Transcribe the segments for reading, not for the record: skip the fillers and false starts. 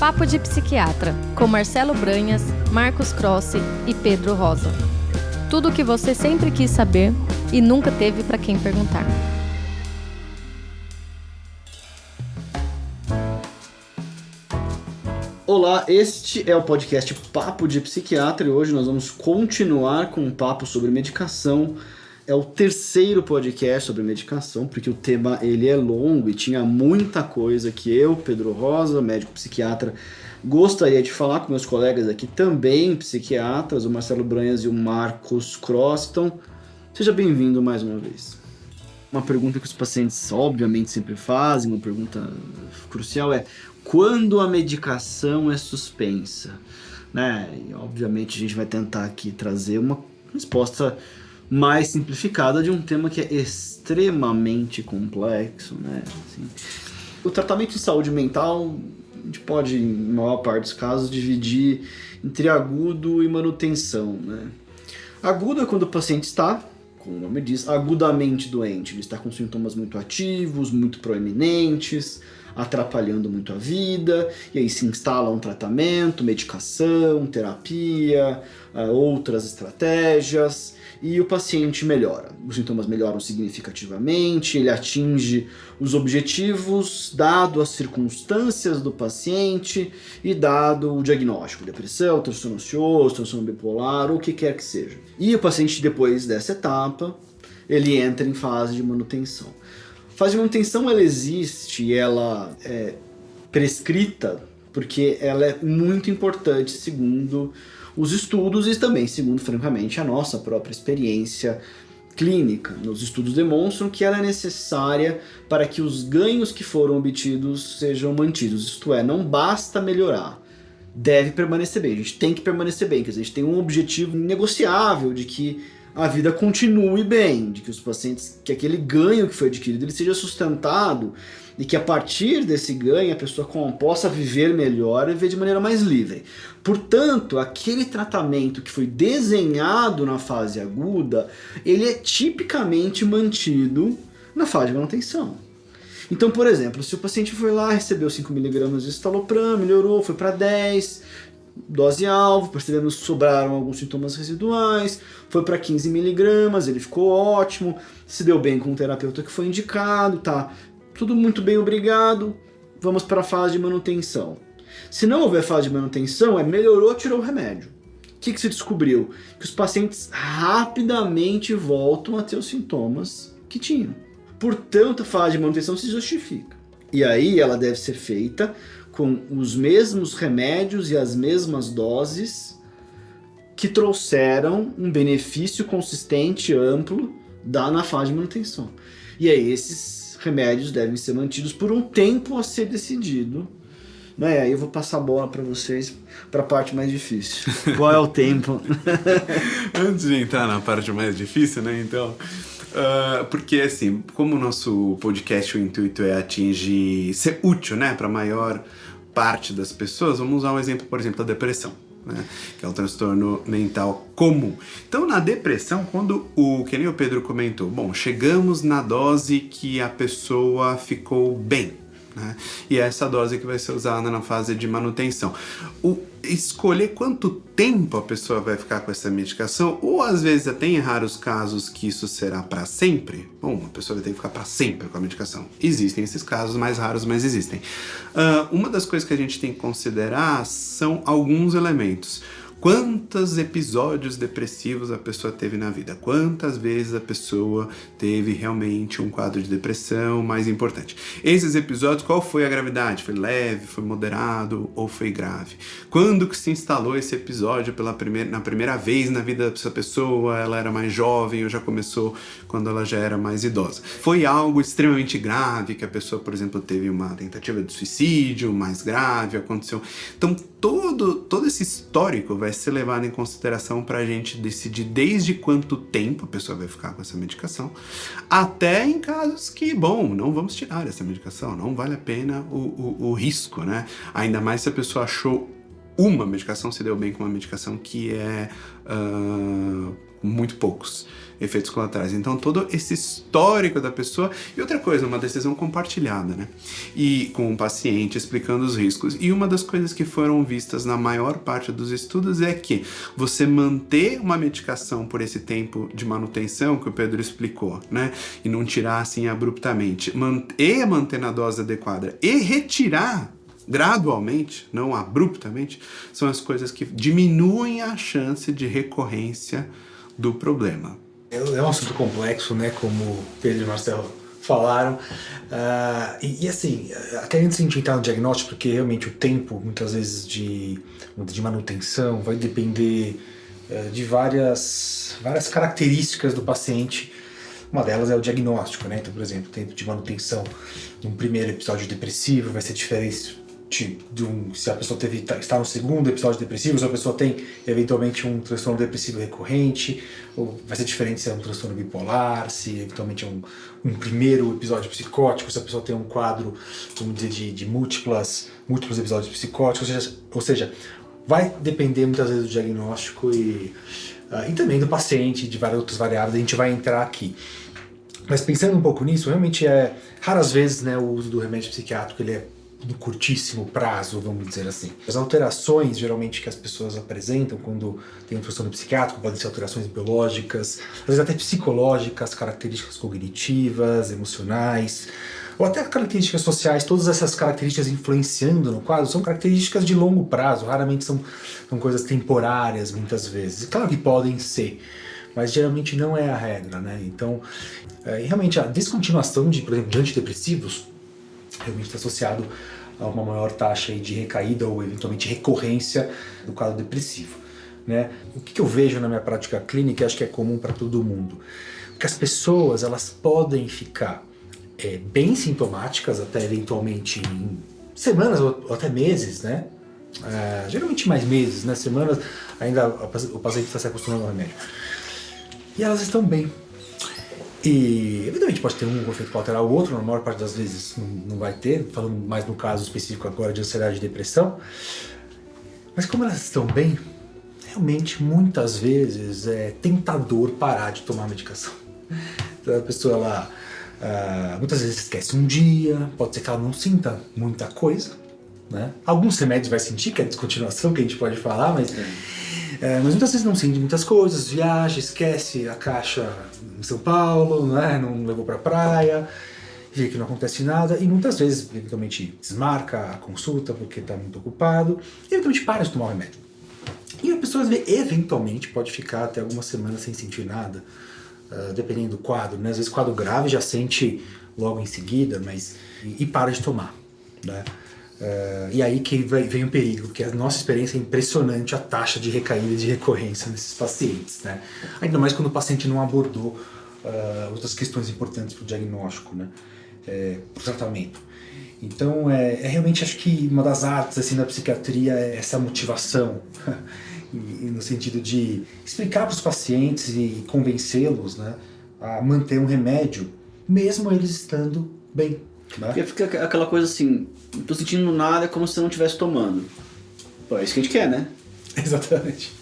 Papo de Psiquiatra, com Marcelo Branhas, Marcos Crossi e Pedro Rosa. Tudo o que você sempre quis saber e nunca teve para quem perguntar. Olá, este é o podcast Papo de Psiquiatra e hoje nós vamos continuar com um papo sobre medicação. É o terceiro podcast sobre medicação, porque o tema ele é longo e tinha muita coisa que eu, Pedro Rosa, médico psiquiatra, gostaria de falar com meus colegas aqui também, psiquiatras, o Marcelo Branhas e o Marcos Cross. Então, seja bem-vindo mais uma vez. Uma pergunta que os pacientes obviamente sempre fazem, uma pergunta crucial é: quando a medicação é suspensa? Né? E obviamente a gente vai tentar aqui trazer uma resposta mais simplificada de um tema que é extremamente complexo, né? Assim, o tratamento de saúde mental, a gente pode, em maior parte dos casos, dividir entre agudo e manutenção, né? Agudo é quando o paciente está, como o nome diz, agudamente doente. Ele está com sintomas muito ativos, muito proeminentes, atrapalhando muito a vida, e aí se instala um tratamento, medicação, terapia, outras estratégias, e o paciente melhora. Os sintomas melhoram significativamente, ele atinge os objetivos dado as circunstâncias do paciente e dado o diagnóstico, depressão, transtorno ansioso, transtorno bipolar, ou o que quer que seja. E o paciente, depois dessa etapa, ele entra em fase de manutenção. A fase de manutenção ela existe e ela é prescrita porque ela é muito importante segundo os estudos e também segundo, francamente, a nossa própria experiência clínica. Os estudos demonstram que ela é necessária para que os ganhos que foram obtidos sejam mantidos. Isto é, não basta melhorar, deve permanecer bem. A gente tem que permanecer bem, quer dizer, a gente tem um objetivo negociável de que a vida continue bem, de que os pacientes, que aquele ganho que foi adquirido, ele seja sustentado e que a partir desse ganho a pessoa possa viver melhor e viver de maneira mais livre. Portanto, aquele tratamento que foi desenhado na fase aguda, ele é tipicamente mantido na fase de manutenção. Então, por exemplo, se o paciente foi lá, recebeu 5mg de estalopram, melhorou, foi para 10, dose-alvo, percebemos que sobraram alguns sintomas residuais, foi para 15mg, ele ficou ótimo, se deu bem com o terapeuta que foi indicado, tá tudo muito bem, obrigado, vamos para a fase de manutenção. Se não houver fase de manutenção, melhorou, tirou o remédio. O que se descobriu? Que os pacientes rapidamente voltam a ter os sintomas que tinham. Portanto, a fase de manutenção se justifica. E aí ela deve ser feita com os mesmos remédios e as mesmas doses que trouxeram um benefício consistente, amplo, na fase de manutenção. E aí esses remédios devem ser mantidos por um tempo a ser decidido. Né? Aí eu vou passar a bola para vocês para a parte mais difícil. Qual é o tempo? Antes de entrar na parte mais difícil, né, então... porque assim, como o nosso podcast, o intuito é ser útil, né, para a maior parte das pessoas, vamos usar um exemplo, por exemplo, da depressão, né, que é um transtorno mental comum. Então, na depressão, que nem o Pedro comentou, chegamos na dose que a pessoa ficou bem, né, e é essa dose que vai ser usada na fase de manutenção. Escolher quanto tempo a pessoa vai ficar com essa medicação, ou às vezes até em raros casos que isso será para sempre, a pessoa vai ter que ficar para sempre com a medicação. Existem esses casos mais raros, mas existem. Uma das coisas que a gente tem que considerar são alguns elementos. Quantos episódios depressivos a pessoa teve na vida? Quantas vezes a pessoa teve realmente um quadro de depressão mais importante? Esses episódios, qual foi a gravidade? Foi leve, foi moderado ou foi grave? Quando que se instalou esse episódio na primeira vez na vida dessa pessoa? Ela era mais jovem ou já começou quando ela já era mais idosa? Foi algo extremamente grave que a pessoa, por exemplo, teve uma tentativa de suicídio mais grave, aconteceu? Então, todo esse histórico vai ser levado em consideração para a gente decidir desde quanto tempo a pessoa vai ficar com essa medicação, até em casos que, não vamos tirar essa medicação, não vale a pena o risco, né? Ainda mais se a pessoa achou uma medicação, se deu bem com uma medicação que é muito poucos efeitos colaterais. Então, todo esse histórico da pessoa... E outra coisa, uma decisão compartilhada, né? E com o paciente, explicando os riscos. E uma das coisas que foram vistas na maior parte dos estudos é que você manter uma medicação por esse tempo de manutenção, que o Pedro explicou, né? E não tirar assim abruptamente. Manter na dose adequada e retirar gradualmente, não abruptamente, são as coisas que diminuem a chance de recorrência do problema. É um assunto complexo, né, como Pedro e Marcelo falaram, e assim, até antes de a gente entrar no diagnóstico, porque realmente o tempo, muitas vezes, de manutenção vai depender de várias características do paciente. Uma delas é o diagnóstico, né? Então, por exemplo, o tempo de manutenção num primeiro episódio depressivo vai ser diferente se a pessoa está no segundo episódio depressivo, se a pessoa tem eventualmente um transtorno depressivo recorrente, ou vai ser diferente se é um transtorno bipolar, se eventualmente é um primeiro episódio psicótico, se a pessoa tem um quadro, vamos dizer, de múltiplos episódios psicóticos, ou seja, vai depender muitas vezes do diagnóstico e também do paciente, de várias outras variáveis, a gente vai entrar aqui. Mas pensando um pouco nisso, realmente raras vezes, né, o uso do remédio psiquiátrico ele é no curtíssimo prazo, vamos dizer assim. As alterações, geralmente, que as pessoas apresentam quando tem um transtorno psiquiátrico podem ser alterações biológicas, às vezes até psicológicas, características cognitivas, emocionais, ou até características sociais. Todas essas características influenciando no quadro são características de longo prazo, raramente são coisas temporárias, muitas vezes. Claro que podem ser, mas geralmente não é a regra, né? Então, realmente a descontinuação por exemplo, de antidepressivos realmente está associado a uma maior taxa aí de recaída ou eventualmente recorrência do quadro depressivo, né? O que eu vejo na minha prática clínica, acho que é comum para todo mundo, que as pessoas elas podem ficar bem sintomáticas até eventualmente em semanas ou até meses, né? Geralmente mais meses, né? Semanas ainda o paciente está se acostumando ao remédio e elas estão bem. E, evidentemente, pode ter um efeito colateral ou outro, na maior parte das vezes não vai ter, falando mais no caso específico agora de ansiedade e depressão. Mas como elas estão bem, realmente, muitas vezes é tentador parar de tomar medicação. Então, a pessoa, muitas vezes esquece um dia, pode ser que ela não sinta muita coisa, né? Alguns remédios vai sentir, que é a descontinuação, que a gente pode falar, mas muitas vezes não sente muitas coisas, viaja, esquece a caixa em São Paulo, né? Não levou pra praia, vê que não acontece nada, e muitas vezes, eventualmente, desmarca a consulta porque está muito ocupado, e eventualmente para de tomar o remédio. E a pessoa, eventualmente, pode ficar até algumas semanas sem sentir nada, dependendo do quadro, né? Às vezes, quadro grave já sente logo em seguida, mas e para de tomar, né? E aí que vem o perigo, porque a nossa experiência é impressionante a taxa de recaída e de recorrência nesses pacientes, né? Ainda mais quando o paciente não abordou outras questões importantes para o diagnóstico, né? Para o tratamento. Então, realmente acho que uma das artes assim, da psiquiatria é essa motivação, e no sentido de explicar para os pacientes e convencê-los, né, a manter um remédio, mesmo eles estando bem. Porque fica aquela coisa assim, não tô sentindo nada, é como se você não estivesse tomando. Pô, é isso que a gente quer, né? Exatamente.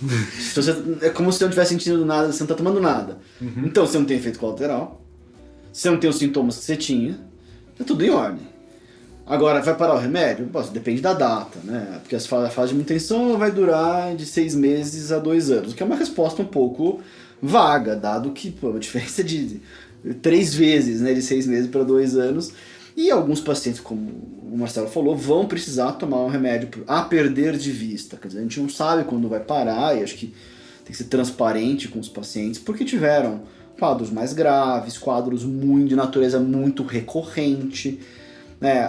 É como se você não estivesse sentindo nada, você não tá tomando nada. Uhum. Então você não tem efeito colateral, você não tem os sintomas que você tinha, tá tudo em ordem. Agora, vai parar o remédio? Pô, depende da data, né? Porque a fase de manutenção vai durar de 6 meses a 2 anos, o que é uma resposta um pouco vaga, dado que a diferença de 3 vezes, né, de 6 meses para 2 anos. E alguns pacientes, como o Marcelo falou, vão precisar tomar um remédio a perder de vista. Quer dizer, a gente não sabe quando vai parar, e acho que tem que ser transparente com os pacientes, porque tiveram quadros mais graves, quadros de natureza muito recorrente.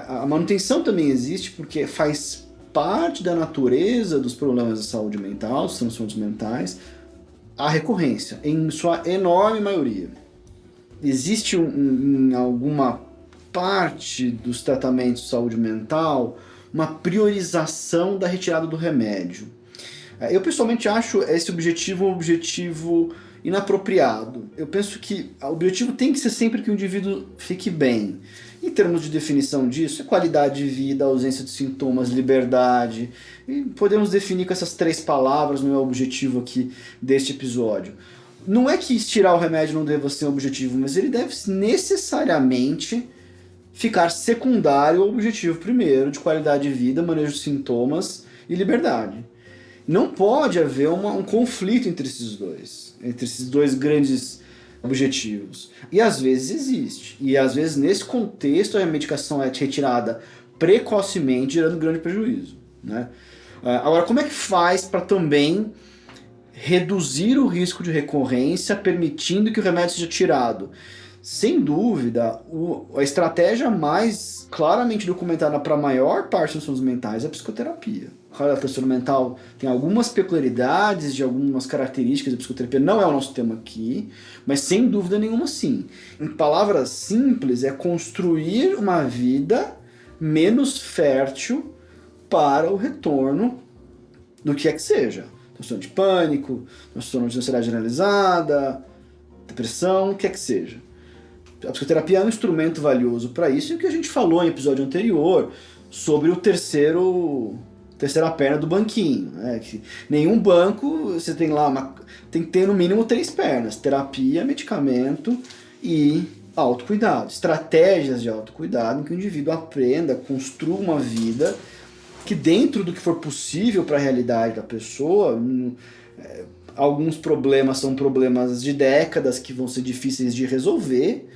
A manutenção também existe porque faz parte da natureza dos problemas de saúde mental, dos transtornos mentais, a recorrência, em sua enorme maioria. Existe em alguma parte dos tratamentos de saúde mental uma priorização da retirada do remédio. Eu pessoalmente acho esse objetivo um objetivo inapropriado. Eu penso que o objetivo tem que ser sempre que o indivíduo fique bem. Em termos de definição disso, é qualidade de vida, ausência de sintomas, liberdade. E podemos definir com essas 3 palavras no meu objetivo aqui deste episódio. Não é que tirar o remédio não deva ser um objetivo, mas ele deve necessariamente ficar secundário ao objetivo primeiro, de qualidade de vida, manejo de sintomas e liberdade. Não pode haver um conflito entre esses dois grandes objetivos. E às vezes existe. E às vezes nesse contexto a medicação é retirada precocemente, gerando grande prejuízo, né? Agora, como é que faz para também reduzir o risco de recorrência, permitindo que o remédio seja tirado? Sem dúvida, a estratégia mais claramente documentada para a maior parte dos transtornos mentais é a psicoterapia. Claro, o transtorno mental tem algumas peculiaridades, de algumas características da psicoterapia, não é o nosso tema aqui, mas sem dúvida nenhuma sim. Em palavras simples, é construir uma vida menos fértil para o retorno do que é que seja. Transtorno de pânico, transtorno de ansiedade generalizada, depressão, o que é que seja. A psicoterapia é um instrumento valioso para isso, e o que a gente falou em episódio anterior sobre o terceira perna do banquinho, né? Que nenhum banco você tem lá, tem que ter no mínimo 3 pernas: terapia, medicamento e autocuidado. Estratégias de autocuidado em que o indivíduo aprenda, construa uma vida que, dentro do que for possível para a realidade da pessoa, alguns problemas são problemas de décadas que vão ser difíceis de resolver,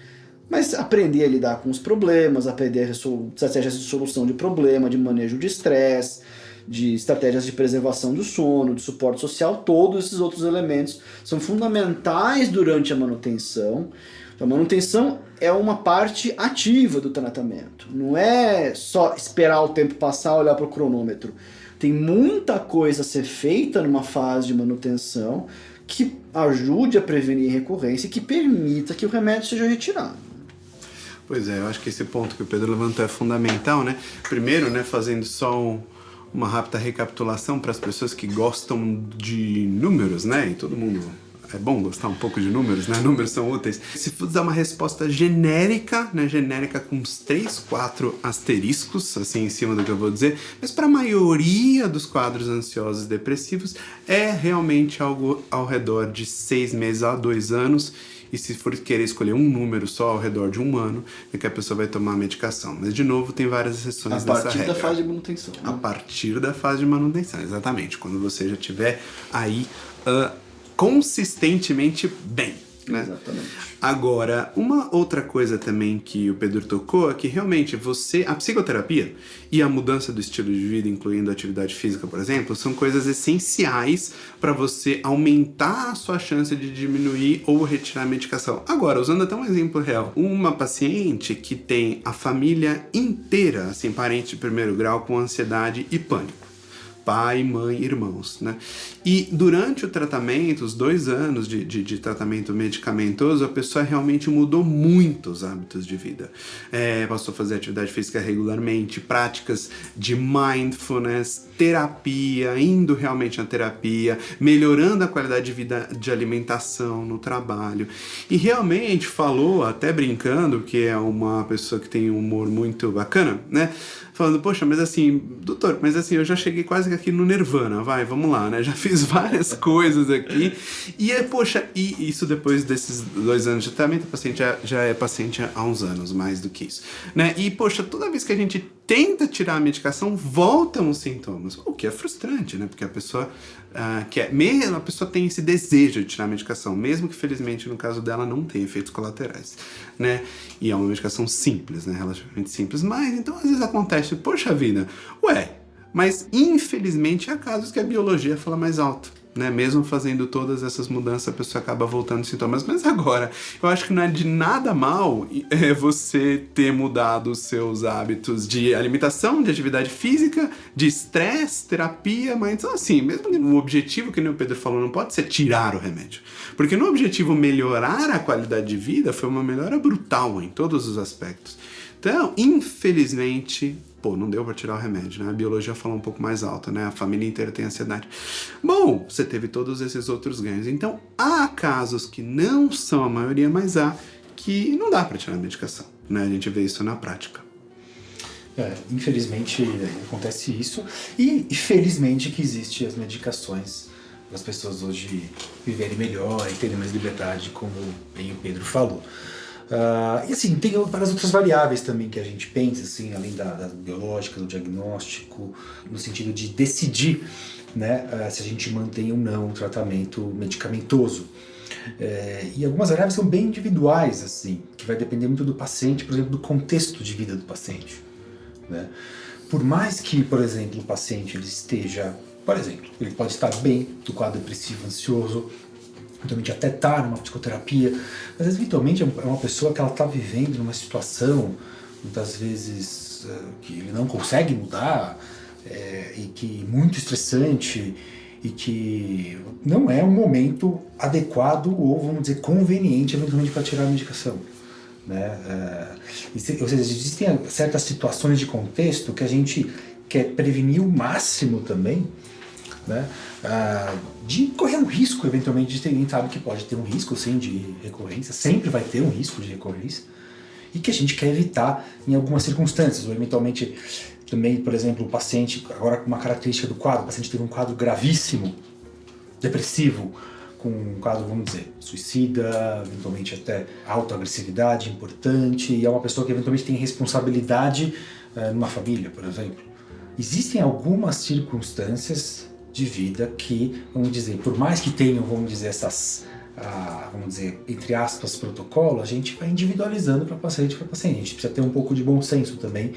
mas aprender a lidar com os problemas, aprender estratégias de solução de problema, de manejo de estresse, de estratégias de preservação do sono, de suporte social, todos esses outros elementos são fundamentais durante a manutenção. A manutenção é uma parte ativa do tratamento, não é só esperar o tempo passar, olhar para o cronômetro. Tem muita coisa a ser feita numa fase de manutenção que ajude a prevenir recorrência e que permita que o remédio seja retirado. Pois é, eu acho que esse ponto que o Pedro levantou é fundamental, né? Primeiro, né, fazendo só uma rápida recapitulação para as pessoas que gostam de números, né? E todo mundo... É bom gostar um pouco de números, né? Números são úteis. Se for dar uma resposta genérica, né? Genérica com uns 3, 4 asteriscos, assim, em cima do que eu vou dizer, mas para a maioria dos quadros ansiosos e depressivos, é realmente algo ao redor de 6 meses a 2 anos. E se for querer escolher um número só ao redor de 1 ano, é que a pessoa vai tomar a medicação. Mas, de novo, tem várias exceções dessa regra. A partir da fase de manutenção. Né? A partir da fase de manutenção, exatamente. Quando você já tiver aí... consistentemente bem, né? Exatamente. Agora, uma outra coisa também que o Pedro tocou é que realmente a psicoterapia e a mudança do estilo de vida, incluindo a atividade física, por exemplo, são coisas essenciais para você aumentar a sua chance de diminuir ou retirar a medicação. Agora, usando até um exemplo real, uma paciente que tem a família inteira, assim, parente de primeiro grau, com ansiedade e pânico. Pai, mãe, irmãos, né? E durante o tratamento, os 2 anos de tratamento medicamentoso, a pessoa realmente mudou muito os hábitos de vida. Passou a fazer atividade física regularmente, práticas de mindfulness, terapia, indo realmente na terapia, melhorando a qualidade de vida de alimentação no trabalho. E realmente falou, até brincando, que é uma pessoa que tem um humor muito bacana, né? Falando, poxa, mas assim, doutor, mas assim, eu já cheguei quase aqui no nirvana, vamos lá, né? Já fiz várias coisas aqui. E poxa, e isso depois desses 2 anos de tratamento, a paciente já é paciente há uns anos, mais do que isso, né? E, poxa, toda vez que a gente tenta tirar a medicação, voltam os sintomas, o que é frustrante, né? Porque a pessoa mesmo a pessoa tem esse desejo de tirar a medicação, mesmo que felizmente no caso dela não tem efeitos colaterais, né? E é uma medicação simples, né? Relativamente simples, mas então às vezes acontece, poxa vida, mas infelizmente há casos que a biologia fala mais alto, né? Mesmo fazendo todas essas mudanças, a pessoa acaba voltando sintomas. Mas agora, eu acho que não é de nada mal você ter mudado os seus hábitos de alimentação, de atividade física, de estresse, terapia, mas assim, mesmo no objetivo, que nem o Pedro falou, não pode ser tirar o remédio. Porque no objetivo melhorar a qualidade de vida, foi uma melhora brutal em todos os aspectos. Então, infelizmente... não deu para tirar o remédio, né? A biologia falou um pouco mais alto, né? A família inteira tem ansiedade. Bom, você teve todos esses outros ganhos. Então, há casos que não são a maioria, mas há que não dá para tirar a medicação, né? A gente vê isso na prática. Infelizmente acontece isso. E felizmente que existem as medicações as pessoas hoje viverem melhor e terem mais liberdade, como bem o Pedro falou. E assim, tem várias outras variáveis também que a gente pensa, assim, além da biológica, do diagnóstico, no sentido de decidir, né, se a gente mantém ou não o tratamento medicamentoso. E algumas variáveis são bem individuais, assim, que vai depender muito do paciente, por exemplo, do contexto de vida do paciente, né? Por mais que, por exemplo, o paciente ele esteja, por exemplo, ele pode estar bem do quadro depressivo, ansioso, eventualmente até estar numa psicoterapia, mas eventualmente é uma pessoa que ela está vivendo numa situação, muitas vezes, que ele não consegue mudar, e que é muito estressante, e que não é um momento adequado ou, vamos dizer, conveniente eventualmente para tirar a medicação, né? Ou seja, existem certas situações de contexto que a gente quer prevenir o máximo também, né? De correr um risco, eventualmente, a gente sabe que pode ter um risco, sim, de recorrência, sempre vai ter um risco de recorrência, e que a gente quer evitar em algumas circunstâncias, ou eventualmente também, por exemplo, o paciente, agora com uma característica do quadro, o paciente teve um quadro gravíssimo, depressivo, com um quadro, vamos dizer, suicida, eventualmente até autoagressividade importante, e é uma pessoa que eventualmente tem responsabilidade numa família, por exemplo. Existem algumas circunstâncias de vida que, vamos dizer, por mais que tenham, vamos dizer, essas, vamos dizer, entre aspas, protocolo, a gente vai individualizando para paciente. A gente precisa ter um pouco de bom senso também.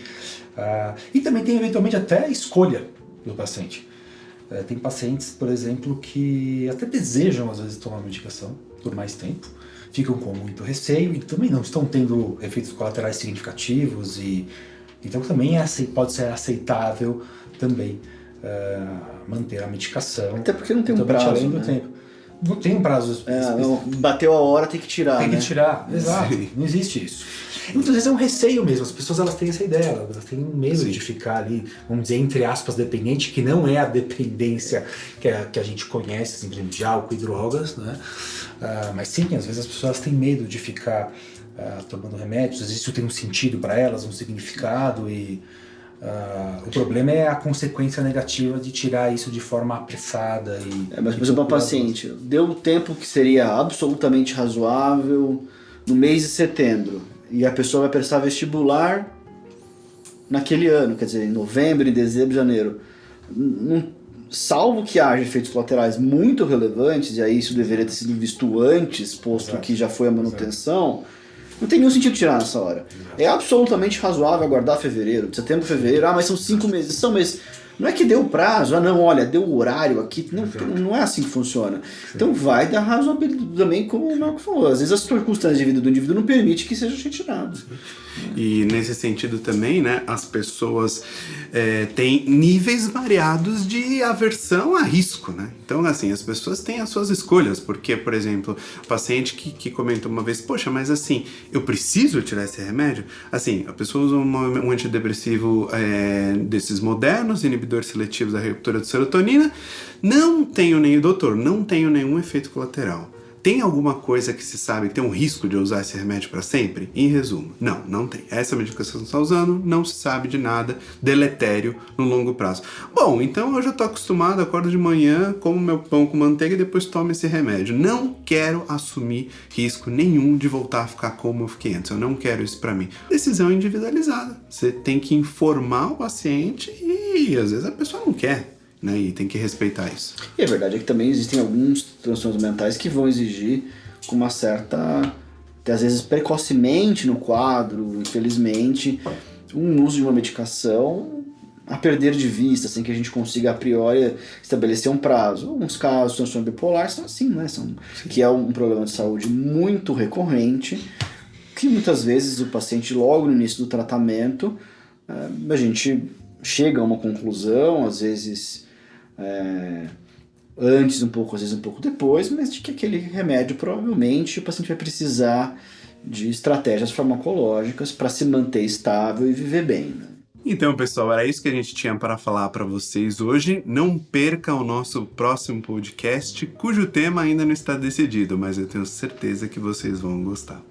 E também tem, eventualmente, até a escolha do paciente. Tem pacientes, por exemplo, que até desejam, às vezes, tomar medicação por mais tempo, ficam com muito receio e também não estão tendo efeitos colaterais significativos, e então também pode ser aceitável também manter a medicação. Até porque não tem um prazo, além do né? tempo. Não tem um prazo específico. Bateu a hora, tem que tirar, Tem que né? tirar, exato. Sim. Não existe isso. E muitas vezes é um receio mesmo. As pessoas elas têm essa ideia, elas têm medo Sim. de ficar ali, vamos dizer, entre aspas, dependente, que não é a dependência que a gente conhece, assim, por exemplo, de álcool e drogas, né? Mas sim, às vezes as pessoas têm medo de ficar tomando remédios, às vezes isso tem um sentido para elas, um significado, e o problema é a consequência negativa de tirar isso de forma apressada. Mas, por exemplo, uma paciente deu o tempo que seria absolutamente razoável no mês de setembro, e a pessoa vai prestar vestibular naquele ano, quer dizer, em novembro, em dezembro, janeiro. Salvo que haja efeitos colaterais muito relevantes, e aí isso deveria ter sido visto antes, posto que já foi a manutenção, não tem nenhum sentido tirar nessa hora. É absolutamente razoável aguardar fevereiro, de setembro, fevereiro, mas são 5 meses. São meses. Não é que deu prazo, não, olha, deu o horário aqui, não é assim que funciona. Sim. Então vai dar razoabilidade também, como o Marco falou. Às vezes as circunstâncias de vida do indivíduo não permitem que seja retirado. E nesse sentido também, né, as pessoas têm níveis variados de aversão a risco, né? Então, assim, as pessoas têm as suas escolhas, porque, por exemplo, o paciente que comentou uma vez, poxa, mas assim, eu preciso tirar esse remédio? Assim, a pessoa usa um antidepressivo desses modernos, inibidores seletivos da ruptura de serotonina, não tenho nenhum efeito colateral. Tem alguma coisa que se sabe que tem um risco de usar esse remédio para sempre? Em resumo, não tem. Essa medicação que você está usando, não se sabe de nada deletério no longo prazo. Bom, então eu já estou acostumado, acordo de manhã, como meu pão com manteiga e depois tomo esse remédio. Não quero assumir risco nenhum de voltar a ficar como eu fiquei antes. Eu não quero isso para mim. Decisão individualizada. Você tem que informar o paciente e às vezes a pessoa não quer, né? E tem que respeitar isso. E a verdade é que também existem alguns transtornos mentais que vão exigir com uma certa, até às vezes precocemente no quadro, infelizmente, um uso de uma medicação a perder de vista, sem que a gente consiga a priori estabelecer um prazo. Alguns casos, transtorno bipolar, são assim, né? Que é um problema de saúde muito recorrente, que muitas vezes o paciente, logo no início do tratamento, a gente chega a uma conclusão, às vezes antes um pouco, às vezes um pouco depois, mas de que aquele remédio provavelmente o paciente vai precisar de estratégias farmacológicas para se manter estável e viver bem, né? Então, pessoal, era isso que a gente tinha para falar para vocês hoje. Não perca o nosso próximo podcast, cujo tema ainda não está decidido, mas eu tenho certeza que vocês vão gostar.